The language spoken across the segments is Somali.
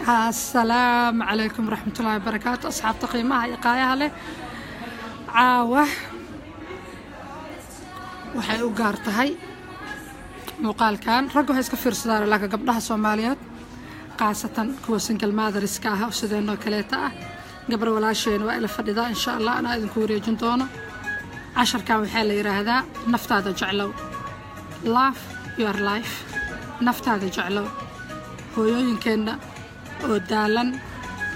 السلام عليكم ورحمة الله وبركاته. أصحاب تقييمها يقايها له عاوة waxay u gaar tahay muuqaalkan rag waxay iska fiirsadaan laakiin gabdhaha Soomaaliyeed qaasatan kuwa single mothers ka ah sidoo kaleeta ah gabar walaasheen waa ila fadhida insha Allah ana idin ku wareejin doono casharkan waxaa la yiraahdaa naftaada jeclow love your life naftaada jeclow hooyooyinkeena oo daalan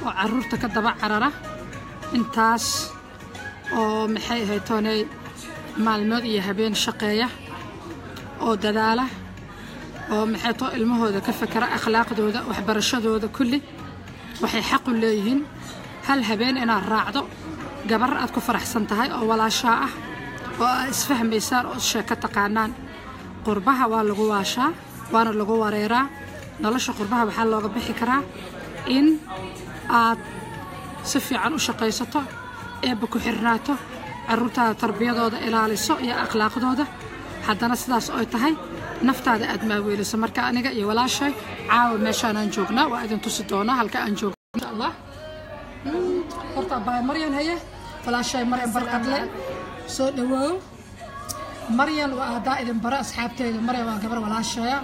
oo caruurta ka daba carara intaas oo maxay ahayd toonay maalmood iyo habeen shaqeeya oo dadaala oo maxay too ilmahooda ka fakara akhlaaqdooda waxbarashadooda kulli waxay xaq u leeyihiin hal habeen inaad raacdo gabar aad ku faraxsan tahay oo walaasha ah oo isfahmaysaan oo sheeko taqaanaan qurbaha waa lagu waashaa waana lagu wareeraa nolosha qurbaha waxaa looga bixi karaa in aad si fiican u shaqaysato eebba ku xirnaato caruurtaada tarbiyadooda ilaaliso iyo akhlaaqdooda haddana sidaas oo tahay naftaada aad maaweeliso marka aniga iyo walaashay caawa meeshaan aan joognaa waa idin tusi doonaa halka aan joogno insha Allah horta baa Maryan haye walaashay Maryan barqadle soo dhawow Maryan waa adaa idin bara asxaabteeda Maryan waa gabar walaashay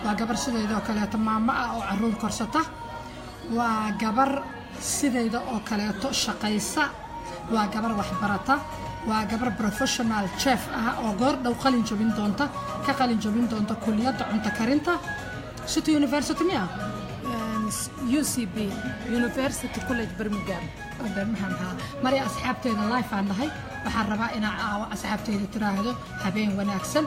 waa gabar sideedoo kale maamo ah oo caruur korsata waa gabar sideeda oo kale shaqaysa waa gabar wax barata waa gabar professional chef ah oo goor dhow qalin jabin doonta kulliyadda cunto karinta City University miya UCB University College Birmingham Maria asxaabteeda live aan nahay waxaan rabaa inaan caawa asxaabteeda tiraahdo habeen wanaagsan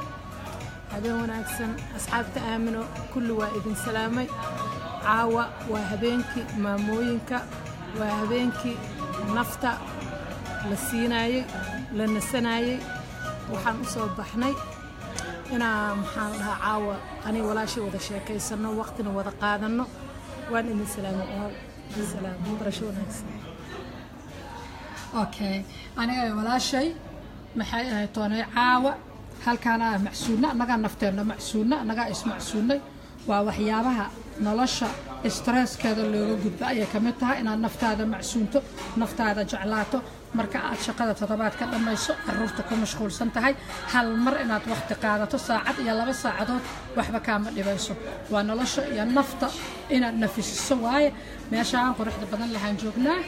asxaabta aamino kulli waa idin salaamay caawa waa habeenkii maamooyinka waa habeenkii nafta la siinaayay la nasanayay waxaan u soo baxnay inaan maxaan dhahaa caawa ani walaashay wada sheekaysano waqtina wada qaadano waan idin salaamo oo salaam barasho wanaagsan okay aniga walaashay maxay ahayd toonay caawa halkaana macsuuna naga nafteena macsuuna naga ismacsuunay waa waxyaabaha nolosha stresskeeda looga gudbo ay ka mid tahay inaad naftaada macsuunto naftaada jeclaato marka aad shaqada toddobaad ka dhamayso caruurta ku mashquulsan tahay hal mar inaad waqti qaadato saacad iyo 2 saacadood waxba kaama dhibayso waa nolosha iyo nafta inaad nafiso waaye meeshaan quruxda badan lahaan joognaa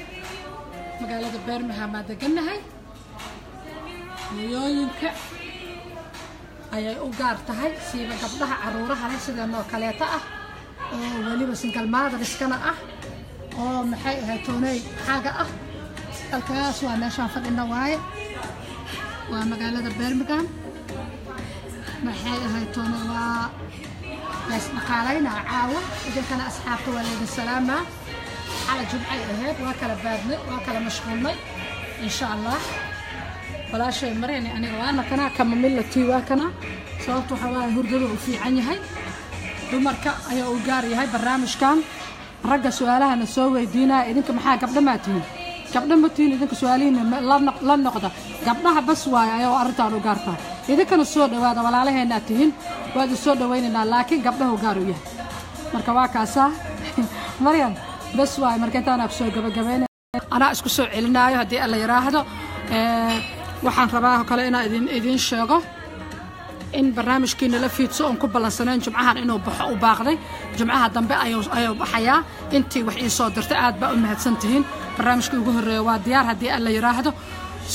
magaalada Birmingham ma deganahay hooyooyinka ayay u gaar tahay siiba gabdhaha caruuraha leh sida noo kaleeta ah oo waliba single mothers kana ah oo maxay ahayd toonay xaga ah halkaas waa meeshaan fadhina waaye waa magaalada Birmingham maxay ahayd toonay waa bas dhaqaalayna caawa idinkana asxaabta waa leedin salaama على جمعة أهب وكلا بادنا وكلا مشغولنا إن شاء الله ولا شيء مريني أنا وأنا كنا كمملتي وكنا صوت حوالي هردلو في عني هاي دمرك أي أوجاري هاي برنامج كان رجع سؤالها نسوي دينا إذنك محا قبل ما تين إذنك سؤالين لا نقطة قبلها بس واي أو أرتع أوجارتها إذا كانوا الصوت هذا ولا عليه ناتين وهذا الصوت ويننا لكن قبله أوجاريه مركوا كاسة مريم بس واي مركتانا بسوي قبل أنا أسكت سوي علنايو هدي الله يراهده waxaan rabaa kale inaan idin sheego in barnaamijkeena la fiidso on ku balansaneen jumcahan inuu baxo u baaqday jumcaha dambe ayuu baxayaa intii wax ii soo dirtay aad baa u mahadsantihiin barnaamijkii ugu horeeyay waa diyaar hadii alla yiraahdo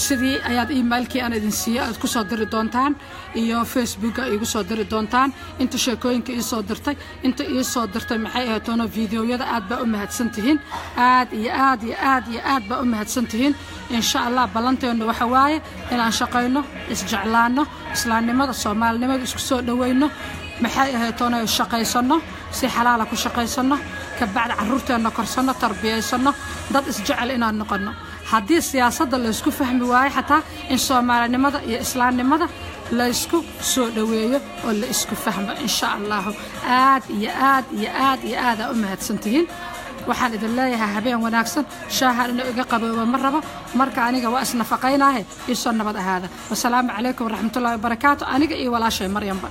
sidii ayaad emailkii aan idin siiyay aad ku soo diri doontaan iyo Facebook igu soo diri doontaan inta sheekooyinka ii soo dirtay inta ii soo dirtay maxay ahayd toona fiidiyoyada aad baa u mahadsantihiin aad baa u mahadsantihiin insha Allah balanteenu waxa waaye inaan shaqeyno isjeclaano islaamnimada Soomaalinimada isku soo dhaweyno maxay ahayd toona shaqeysano si xalaal ah ku shaqeysano ka bacd caruurteena korsano tarbiyeysano dad isjecel inaan noqono haddii siyaasadda la isku fahmi waayo xataa in Soomaalinimada iyo islaamnimada la isku soo dhaweeyo oo la isku fahmo insha Allah aad u mahadsantihiin waxaan idin leeyahay habeen wanaagsan shaaha inuu iga qaboobo ma rabo marka aniga waa isnafaqaynahay isoo nabad ahaada wassalaamu calaykum waraxmatullaahi wabarakaatu aniga iyo walaashay Maryanba